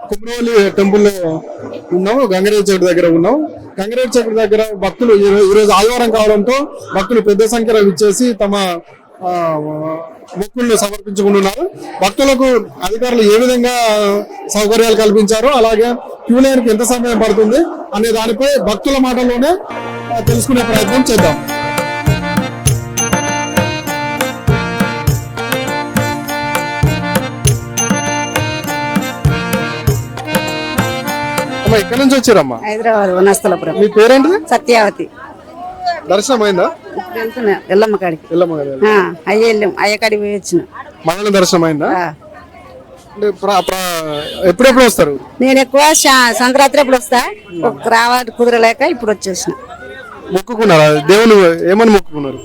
కుమ్రవల్లి temple లో ఉన్నాము, గంగరేజ్ చెట్టు దగ్గర ఉన్నాం. గంగరేజ్ చెట్టు దగ్గర భక్తులు ఈరోజు ఆదివారం కావడంతో భక్తులు పెద్ద సంఖ్యలో విచ్చేసి తమ మొక్కులను సమర్పించుకుంటున్నారు. భక్తులకు అధికారులు ఏ విధంగా సౌకర్యాలు కల్పించారో, అలాగే క్యూ లైన్ కి ఎంత సమయం పడుతుంది అనే దానిపై భక్తుల మాటల్లోనే తెలుసుకునే ప్రయత్నం చేద్దాం. ఎక్కడి నుంచి వచ్చారమ్మా? హైదరాబాద్ వనస్థలపురం. మీ పేరేంటి? సత్యావతి. దర్శనం అయిందా? వెళ్తున్నా ఎల్లమ్మ కాడికి. అయ్య కాడికి పోయి వచ్చిన. మంగళ దర్శనం అయిందా? ఎప్పుడెప్పుడు వస్తారు? నేను ఎక్కువ సంక్రాంతి ఎప్పుడు వస్తా, రావాలి కుదరలేక ఇప్పుడు వచ్చేసిన. మొక్కుకున్నారా? దేవుని ఏమని మొక్కుకున్నారు?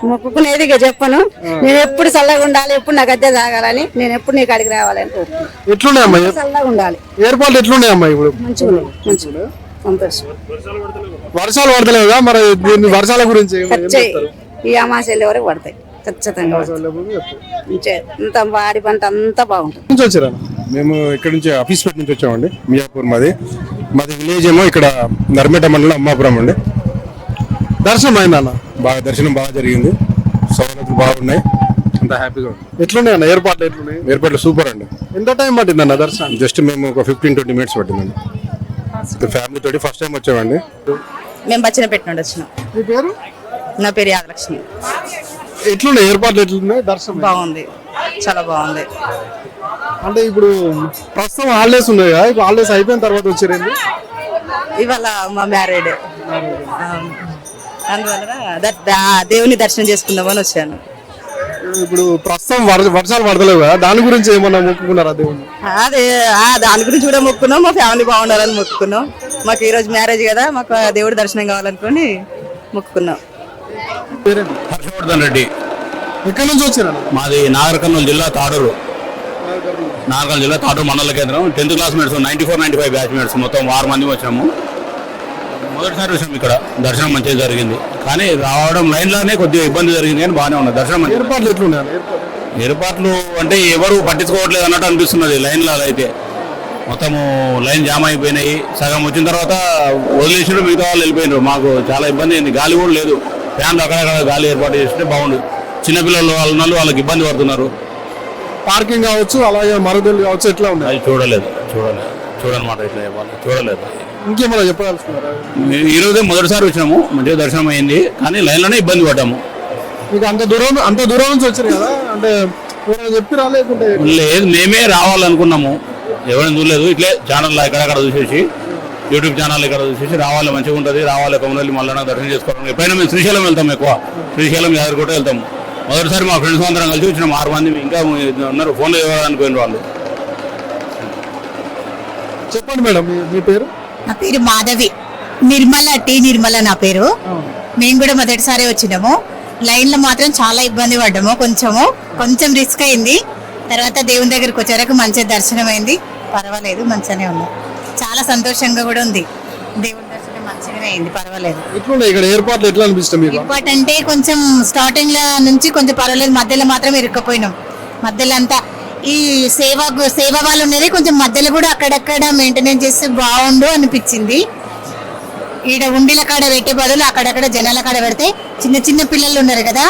మొక్కుకునేది ఇక చెప్పను. నేను ఎప్పుడు చల్లగా ఉండాలి, ఎప్పుడు నాకు అద్దె తాగాలని, నేను ఎప్పుడు నీ కాడికి రావాలని కోరుకున్నాను. ఎట్లున్నాయమ్మా? చల్లగా ఉండాలి. ఏర్పాట్లు ఎట్లున్నాయమ్మా? ఇప్పుడు మంచిగా సంతోషం. వర్షాలు పడతలేదా? మరి వర్షాల గురించి ఈ అమావాస్యలు వరకు పడతాయి ఖచ్చితంగా. అంత వాడి పంట అంతా బాగుంటుంది. వచ్చారా? మేము ఇక్కడ నుంచి ఆఫీస్ పెట్టి నుంచి వచ్చామండి. మియాపూర్ మాది విలేజ్ ఏమో ఇక్కడ నర్మేట మండలం అమ్మాపురం అండి. దర్శనం అయిందన్న? బాగా దర్శనం బాగా జరిగింది, సౌలభ్యాలు బాగున్నాయి, అంత హ్యాపీగా ఉంది. ఎట్లున్నాయి అన్న ఏర్పాట్లు? ఎట్లున్నాయి? ఏర్పాట్లు సూపర్ అండి. ఎంత టైం పట్టిందన్న దర్శనం? జస్ట్ మేము ఒక 15-20 మినిట్స్ పట్టిందండి. ఫ్యామిలీ తోటి ఫస్ట్ టైం వచ్చామండి. మేము బచ్చినపేట నుండి వచ్చినాం. మీ పేరు? నా పేరు యాదలక్ష్మి. ఎట్లున్నాయి ఏర్పాట్లు? ఎట్లున్నాయి దర్శనం? బాగుంది, చాలా బాగుంది. అంటే ఇప్పుడు ప్రస్తుతం హాలిడేస్ ఉన్నాయి కదా, ఇప్పుడు హాలిడేస్ అయిపోయిన తర్వాత వచ్చారండి? ఇవాళ మా మ్యారేడ్, అందువల్ల దేవుని దర్శనం చేసుకుందామని వచ్చాను. ఇప్పుడు ప్రస్తుతం వర్షాలు పడతలేవు కదా, దాని గురించి ఏమన్నా మొక్కుకున్నారా దేవుని? అదే దాని గురించి కూడా మొక్కున్నాం, మా ఫ్యామిలీ బాగుండాలని మొక్కుకున్నాం. మాకు ఈ రోజు మ్యారేజ్ కదా, మాకు దేవుడి దర్శనం కావాలనుకుని మొక్కుకున్నాం. హర్షవర్ధన్ రెడ్డి. ఎక్కడి నుంచి వచ్చారా? మాది నాగర్ కర్నూలు జిల్లా తాడూరు. నాగర్ జిల్లా తాడూరు మండల కేంద్రం. 10th class mates 94-95 batch mates మొత్తం 6 మంది వచ్చాము. మొదటిసారి వచ్చాము ఇక్కడ. దర్శనం మంచిగా జరిగింది, కానీ రావడం లైన్లోనే కొద్దిగా ఇబ్బంది జరిగింది, కానీ బాగానే ఉన్నది దర్శనం. ఏర్పాట్లు ఎట్లున్నాయి? ఏర్పాట్లు అంటే ఎవరు పట్టించుకోవట్లేదు అన్నట్టు అనిపిస్తున్నది. లైన్లో అయితే మొత్తము లైన్ జామ్ అయిపోయినాయి. సగం వచ్చిన తర్వాత వదిలేసినప్పుడు మిగతా వాళ్ళు వెళ్ళిపోయినారు. మాకు చాలా ఇబ్బంది అయింది. గాలి కూడా లేదు. ఫ్యాన్లు అక్కడక్కడ గాలి ఏర్పాటు చేస్తే బాగుండు. చిన్నపిల్లలు వాళ్ళకి ఇబ్బంది పడుతున్నారు. పార్కింగ్ కావచ్చు, అలాగే మరుగుదొడ్లు కావచ్చు, ఎట్లా ఉన్నాయి? అది చూడనమాట. ఇట్లా చూడలేదు. ఇంకేమైనా చెప్పదలుచుకున్నారా? ఈరోజే మొదటిసారి వచ్చినాము, మంచిగా దర్శనం అయింది, కానీ లైన్లోనే ఇబ్బంది పడ్డాము. మీకు అంత దూరం నుంచి వచ్చారు కదా, అంటే చెప్పి రాలేకుంటే? లేదు, మేమే రావాలనుకున్నాము, ఎవరైనా చూడలేదు. ఇట్లే ఛానల్ ఎక్కడెక్కడ చూసేసి, యూట్యూబ్ ఛానల్ ఇక్కడ చూసేసి రావాలి, మంచిగా ఉంటుంది, రావాలి కొమ్మనల్లి మళ్ళీ దర్శనం చేసుకోవాలి. ఎప్పుడైనా మేము శ్రీశైలం వెళ్తాం, ఎక్కువ శ్రీశైలం యాదగిరిగుట్ట వెళ్తాము. మొదటిసారి మా ఫ్రెండ్స్ అందరం కలిసి వచ్చినాం. 6 మంది ఇంకా ఉన్నారు. ఫోన్లో ఇవ్వడానికి పోయిన వాళ్ళు. చెప్పండి మేడం, మీ పేరు? నా పేరు మాధవి. నిర్మల నా పేరు. మేము కూడా మొదటిసారి వచ్చినాము. లైన్లో మాత్రం చాలా ఇబ్బంది పడ్డాము. కొంచెం రిస్క్ అయింది. తర్వాత దేవుని దగ్గరికి వచ్చేవరకు మంచిగా దర్శనం అయింది. పర్వాలేదు, మంచిగానే ఉంది. చాలా సంతోషంగా కూడా ఉంది. దేవుని దర్శనం మంచిగానే అయింది, పర్వాలేదు. ఇక్కడ ఏర్పాట్లు ఎట్లా అనిపిస్తుంది? ఏర్పాటు అంటే కొంచెం స్టార్టింగ్ లో నుంచి కొంచెం పర్వాలేదు. మధ్యలో మాత్రం ఇరుక్కుపోయినాం. మధ్యలో అంతా ఈ సేవ వాళ్ళు ఉన్నది కొంచెం మధ్యలో కూడా అక్కడక్కడ మెయింటెనెన్స్ చేస్తే బాగుండు అనిపించింది. ఈడ ఉండిల కాడ పెట్టే బదులు అక్కడక్కడ జనాల కాడ పెడితే చిన్న పిల్లలు ఉన్నారు కదా,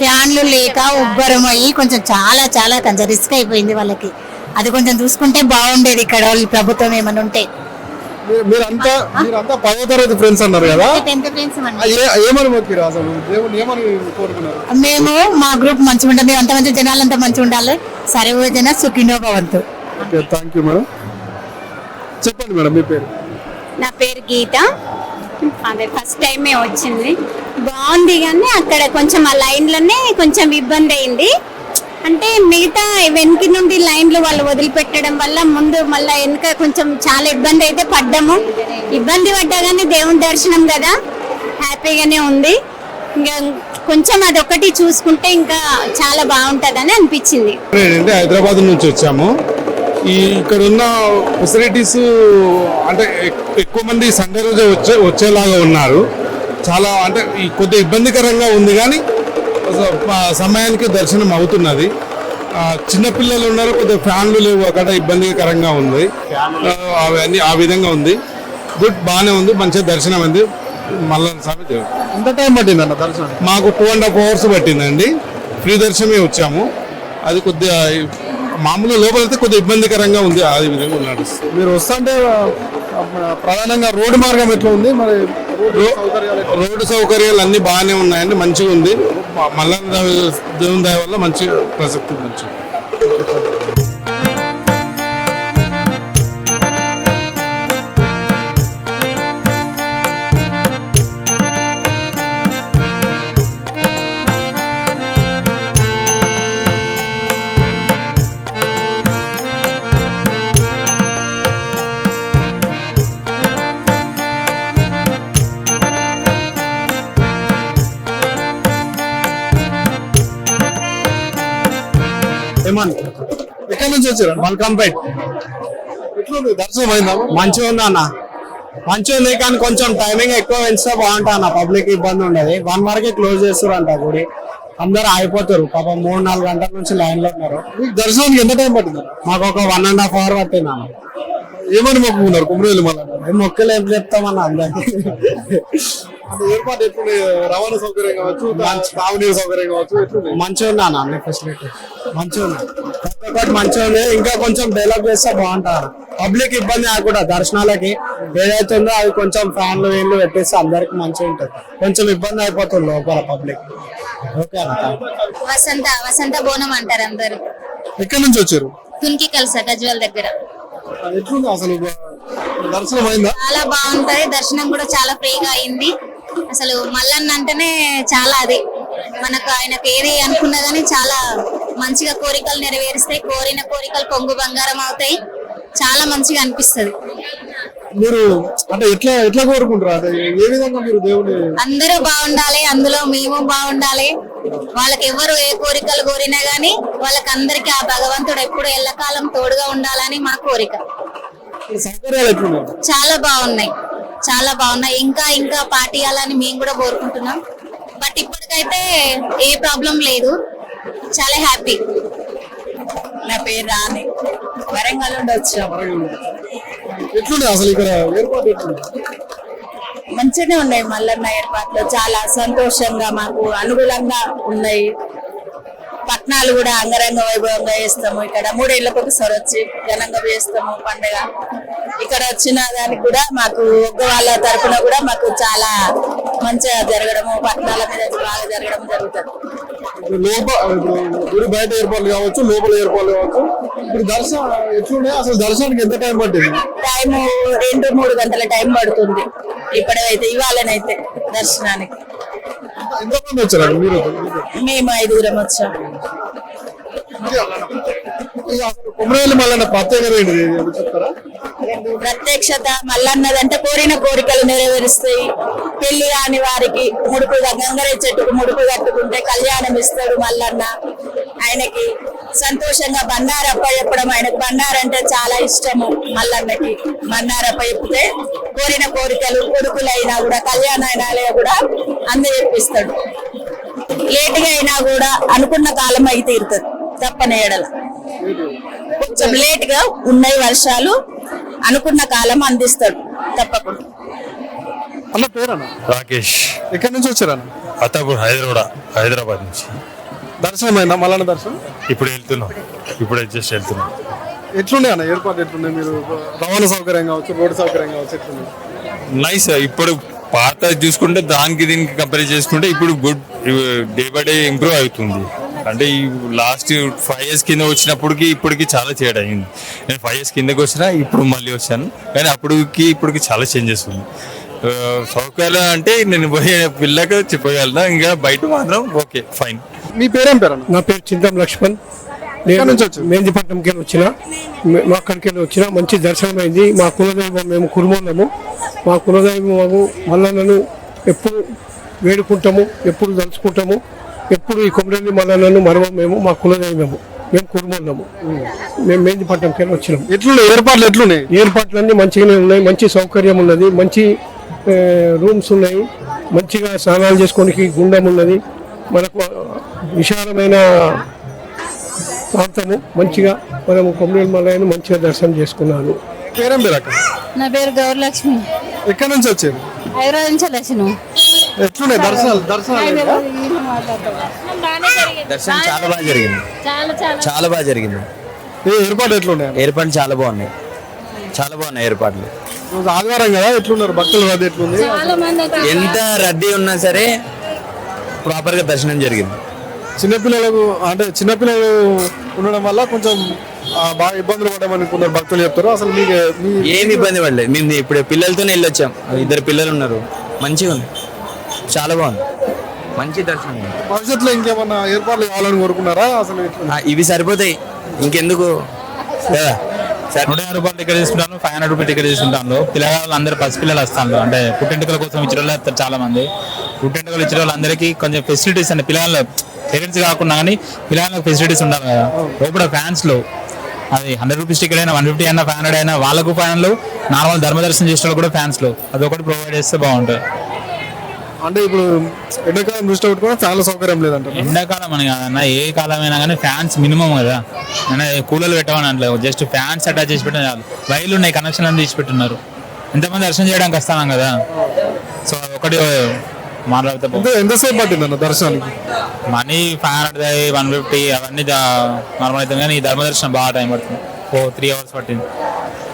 ఫ్యాన్లు లేక ఉబ్బరం అయ్యి కొంచెం చాలా కొంచెం రిస్క్ అయిపోయింది వాళ్ళకి. అది కొంచెం చూసుకుంటే బాగుండేది. ఇక్కడ వాళ్ళు ప్రభుత్వం ఏమైనా ఉంటే. మీరంతా 10వ తరగతి ఫ్రెండ్స్ అన్నారు కదా, ఏమని మొక్కిరు అసలు? దేవుని ఏమని కోరుకున్నారు? మేము మా గ్రూప్ మంచిగా ఉంటుంది, అంత మంచి జనాలంతా మంచిగా ఉండాలి. సర్వజన సుఖినో భవంతు. Thank you madam. చెప్పండి మేడం, మీ పేరు? నా పేరు గీత. అదే ఫస్ట్ టైం వచ్చింది, బాగుంది. కానీ అక్కడ కొంచెం ఆ లైన్లోనే కొంచెం ఇబ్బంది అయింది. అంటే మిగతా వెనక నుండి లైన్లు వాళ్ళు వదిలిపెట్టడం వల్ల ముందు మళ్ళీ వెనక కొంచెం చాలా ఇబ్బంది అయితే పడ్డాము. ఇబ్బంది పడ్డా కానీ దేవుని దర్శనం కదా, హ్యాపీగానే ఉంది. ఇంకా కొంచెం అదొకటి చూసుకుంటే ఇంకా చాలా బాగుంటుందని అనిపించింది. హైదరాబాద్ నుంచి వచ్చాము. ఇక్కడ ఉన్న ఫెసిలిటీస్ అంటే ఎక్కువ మంది సండే రోజు వచ్చేలాగా ఉన్నారు. చాలా అంటే కొద్దిగా ఇబ్బందికరంగా ఉంది, కానీ సమయానికి దర్శనం అవుతున్నది. చిన్నపిల్లలు ఉన్నారు, కొద్దిగా ఫ్యాన్లు లేవు అక్కడ, ఇబ్బందికరంగా ఉంది. అవన్నీ ఆ విధంగా ఉంది. గుడ్, బాగానే ఉంది, మంచిగా దర్శనం ఉంది. మల్లన్న స్వామి దేవుడు. ఎంత టైం పట్టింది అన్న దర్శనం? మాకు 2.5 hours పట్టిందండి. ఫ్రీ దర్శనమే వచ్చాము. అది కొద్దిగా మామూలు లోపల అయితే కొద్దిగా ఇబ్బందికరంగా ఉంది. అది విధంగా నడుస్తుంది. మీరు వస్తుంటే ప్రధానంగా రోడ్డు మార్గం ఎట్లా ఉంది మరి? రోడ్డు సౌకర్యాలు అన్ని బాగానే ఉన్నాయండి, మంచిగా ఉంది. మల్లన్న దేవుని దయ వల్ల మంచి ప్రసక్తి మంచిగా. ఎక్కడి నుంచి వచ్చారు? మల్కంపేట్. ఎట్లుంది దర్శనం అయిందా? మంచిగా ఉంది అన్న, మంచిగా ఉంది. కానీ కొంచెం టైమింగ్ ఎక్కువ పెంచితే బాగుంటా అన్న, పబ్లిక్ ఇబ్బంది ఉండదు. 1 వరకే క్లోజ్ చేస్తారంట గుడి. అందరూ అయిపోతారు పాపం. 3-4 గంటల నుంచి లైన్ లో ఉన్నారు. మీకు దర్శనానికి ఎంత టైం పట్టింది? మాకు ఒక 1.5 hour పట్టింది అన్న. ఏమని మొక్కుకున్నారు కుమ్రేలు మళ్ళీ? మొక్కలు ఏం చెప్తామన్న అందరికి. ఏర్పాటు ఎట్లుంది? రవాణా సౌకర్యం కావచ్చు, తాగునీరు సౌకర్యం కావచ్చు, ఎట్లుంది? మంచిగా ఉంది అన్న, అన్ని ఫెసిలిటీ మంచిగా ఉన్నాయి. ప్రతి ఒక్కటి మంచిగా ఉంది. ఇంకా కొంచెం డెవలప్ చేస్తే బాగుంటారు. పబ్లిక్ ఇబ్బంది కాకుండా దర్శనాలకి ఏదైతే ఉందో అది కొంచెం ఫ్యాన్లు వీళ్ళు పెట్టేస్తే అందరికి మంచిగా ఉంటుంది. కొంచెం ఇబ్బంది అయిపోతుంది లోపల పబ్లిక్. ఓకే అన్న. వసంత బోనం అంటారు అందరు. ఎక్కడి నుంచి వచ్చారు? తునికి కలస గజ్వల్ దగ్గర. ఎట్లుంది అసలు దర్శనం అయిందా? చాలా బాగుంటది. దర్శనం కూడా చాలా ఫ్రీగా అయింది. అసలు మల్లన్న అంటేనే చాలా అది మనకు ఆయనకు ఏది అనుకున్నా గానీ చాలా మంచిగా కోరికలు నెరవేరుస్తాయి. కోరిన కోరికలు కొంగు బంగారం అవుతాయి. చాలా మంచిగా అనిపిస్తుంది. మీరు అంటే ఎట్లా కోరుకుంటారు? అంటే ఏ విధంగా మీరు దేవుని? అందరూ బాగుండాలి, అందులో మేము బాగుండాలి. వాళ్ళకి ఎవరు ఏ కోరికలు కోరినా గానీ వాళ్ళకి అందరికి ఆ భగవంతుడు ఎప్పుడు ఎల్లకాలం తోడుగా ఉండాలని మా కోరిక. సౌకర్యాలు ఎట్లున్నాయి? చాలా బాగున్నాయి, చాలా బాగున్నాయి. ఇంకా పాటియాలని మేము కూడా కోరుకుంటున్నాం. బట్ ఇప్పటికైతే ఏ ప్రాబ్లం లేదు, చాలా హ్యాపీ. నా పేరు రాణి, వరంగల్ నుండి వచ్చాం. ఎట్లుంది అసలు ఇక్కడ ఏర్పాటు ఎట్లుంది? మంచిగానే ఉన్నాయి మల్లన్న ఏర్పాట్లు. చాలా సంతోషంగా మాకు అనుకూలంగా ఉన్నాయి. పట్నాలు కూడా అంగరంగ వైభవంగా చేస్తాము. ఇక్కడ 3 ఏళ్ళకు ఒకసారి వచ్చి ఘనంగా చేస్తాము పండుగ. ఇక్కడ వచ్చిన దానికి కూడా మాకు ఒక్క వాళ్ళ తరఫున కూడా మాకు చాలా మంచిగా జరగడము, పట్నాల మీద బాగా జరగడం జరుగుతుంది. గుడి బయట ఏర్పాట్లు కావచ్చు, లోపల ఏర్పాట్లు కావచ్చు. ఇప్పుడు దర్శనం ఎట్లున్నాయి? అసలు దర్శనానికి ఎంత టైం పట్టింది? టైము 2-3 గంటల టైం పడుతుంది. ఇప్పుడైతే ఇవాళనైతే దర్శనానికి ఎంతమంది వచ్చారు మీరు? మేము 5 వచ్చాం. కుమ్రేలు మల్లన్న ప్రత్యేకత ఏంటి చెప్తారా? ప్రత్యక్షత మల్లన్నదంటే కోరిన కోరికలు నెరవేరుస్తాయి. పెళ్లి కాని వారికి ముడుపు, గంగరే చెట్టుకు ముడుపు కట్టుకుంటే కళ్యాణం ఇస్తాడు మల్లన్న. ఆయనకి సంతోషంగా బండారప్ప చెప్పడం, ఆయనకు బండారంటే చాలా ఇష్టము మల్లన్నకి. బండారప్ప చెప్తే కోరిన కోరికలు కొడుకులైనా కూడా కళ్యాణాలే కూడా అందజెప్పిస్తాడు. లేటుగా అయినా కూడా అనుకున్న కాలం అయి తీరుతుంది తప్పని ఎడల. కొంచెం లేట్ గా ఉన్నాయి వర్షాలు, అనుకున్న కాలం అందిస్తాడు తప్పకుండా. అన్న పేరన్నా? రాకేష్. ఎక్కడి నుంచి వచ్చారన్న? అత్తాపూర్, హైదరాబాద్ నుంచి. దర్శనం అయిందా మల్లన్న దర్శనం? ఇప్పుడు జస్ట్ వెళ్తున్నాం. ఎట్లున్నాయి అన్న ఏర్పాటు? ఎట్లున్నాయి? మీరు రవాణా సౌకర్యం కావచ్చు, రోడ్డు సౌకర్యం కావచ్చు, ఎట్లున్నాయి? నైస్. ఇప్పుడు పాత చూసుకుంటే దానికి దీనికి కంపేర్ చేసుకుంటే ఇప్పుడు good, day by day improve అవుతుంది. అంటే ఈ లాస్ట్ 5 years కింద వచ్చినప్పటికి ఇప్పటికి చాలా తేడా అయింది. నేను 5 years కిందకి వచ్చినా, ఇప్పుడు మళ్ళీ వచ్చాను. కానీ ఇప్పటికి చాలా చేంజెస్ ఉంది. సౌకర్యాలు అంటే నేను పోయే పిల్లకి చెప్పగలను, ఇంకా బయట మాత్రం ఓకే ఫైన్. మీ పేరేం పేరు? నా పేరు చింతం లక్ష్మణ్. మేంజిపట్నంకి అక్కడికి వచ్చిన మంచి దర్శనం అయింది. మా కులదైవం మేము కురుమోళ్ళము. మా కులదైవము మల్లన్నను ఎప్పుడు వేడుకుంటాము, ఎప్పుడు తలుచుకుంటాము. ఎప్పుడు ఈ కొమరెల్లి మల్లన్నను మరవం. మా కులదైవము, మేము కురుమోళ్ళము. మేము మేంజిపట్నంకి వచ్చినాం. ఎట్లున్నాయి ఏర్పాట్లు? ఎట్లున్నాయి? ఏర్పాట్లన్నీ మంచిగానే ఉన్నాయి. మంచి సౌకర్యం ఉన్నది, మంచి రూమ్స్ ఉన్నాయి. మంచిగా స్నానాలు చేసుకోనికి గుండం ఉన్నది. మనకు విశాలమైన ప్రాంతము మంచిగా మనము కొమ్మరేలు మల్లయ్యను మంచిగా దర్శనం చేసుకున్నాను. పేరేం పేరు అక్క? నా పేరు గౌరలక్ష్మి. ఎక్కడి నుంచి వచ్చారు? హైదరాబాద్ నుంచి వచ్చినాం. ఎట్లున్నాయి దర్శనాలు? దర్శనం చాలా బాగా జరిగింది, చాలా బాగా జరిగింది. ఏర్పాటు ఎట్లున్నాయి? ఏర్పాట్లు చాలా బాగున్నాయి, చాలా బాగున్నాయి ఏర్పాట్లు. రోజు ఆదివారం కదా, ఎట్లున్నారు భక్తుల రద్దీ ఎట్లుంది? ఎంత రద్దీ ఉన్నా సరే ప్రాపర్ గా దర్శనం జరిగింది. చిన్నపిల్లలకు అంటే చిన్నపిల్లలు ఉండడం వల్ల కొంచెం బాగా ఇబ్బందులు పడ్డామని కొందరు భక్తులు చెప్తారు. అసలు మీకు ఏమి ఇబ్బంది పడలేదు. మేము ఇప్పుడు పిల్లలతోనే వెళ్ళొచ్చాం, 2 పిల్లలు ఉన్నారు. మంచిగా ఉంది, చాలా బాగుంది, మంచి దర్శనం. భవిష్యత్తులో ఇంకేమన్నా ఏర్పాట్లు కావాలని కోరుకున్నారా? అసలు ఇవి సరిపోతాయి, ఇంకెందుకు కదా. 150 రూపాయలు టికెట్ తీసుకుంటాను, 500 రూపాయలు టికెట్ తీసుకుంటాను. పిల్లగాళ్ళు అందరూ పసిపిల్లలు వస్తాను, అంటే పుట్టెంటుకల కోసం ఇచ్చిన వాళ్ళు వస్తారు చాలా మంది. పుట్టెంటుకలు ఇచ్చిన వాళ్ళందరికీ కొంచెం ఫెసిలిటీస్ అంటే పిల్లలు పేరెంట్స్ కాకుండా కానీ పిల్లలకు ఫెసిలిటీస్ ఉండాలి కదా. లోపల ఫ్యాన్స్ లో అది 100 రూపీస్ టికెట్ అయినా 150 అయినా 500 అయినా వాళ్ళకు ఫ్యాన్లు, నార్మల్ ధర్మదర్శనం చేసిన వాళ్ళు కూడా ఫ్యాన్స్ లో అదొకటి ప్రొవైడ్ చేస్తే బాగుంటుంది. అంటే ఇప్పుడు ఎండాకాలం దృష్టి పెట్టుకుని ఫ్యాన్ల సౌకర్యం లేదంట. ఎండాకాలం అని కాదన్న, ఏ కాలమైనా కానీ ఫ్యాన్స్ మినిమం కదా. కూలర్లు పెట్టమని అంటే జస్ట్ ఫ్యాన్స్ అటాచ్ చేసి పెట్టిన చాలు. వైర్లు ఉన్నాయి, కనెక్షన్ అని తీసి పెట్టున్నారు. ఎంతమంది దర్శనం చేయడానికి వస్తాం కదా, సో అదొకటి మాట్లాడితే. ఎంతసేపు పట్టిందన్న దర్శనానికి? మనీ 500 150 అవన్నీ నార్మల్ అవుతుంది, కానీ ఈ ధర్మదర్శనం బాగా టైం పడుతుంది. 3 hours పట్టింది.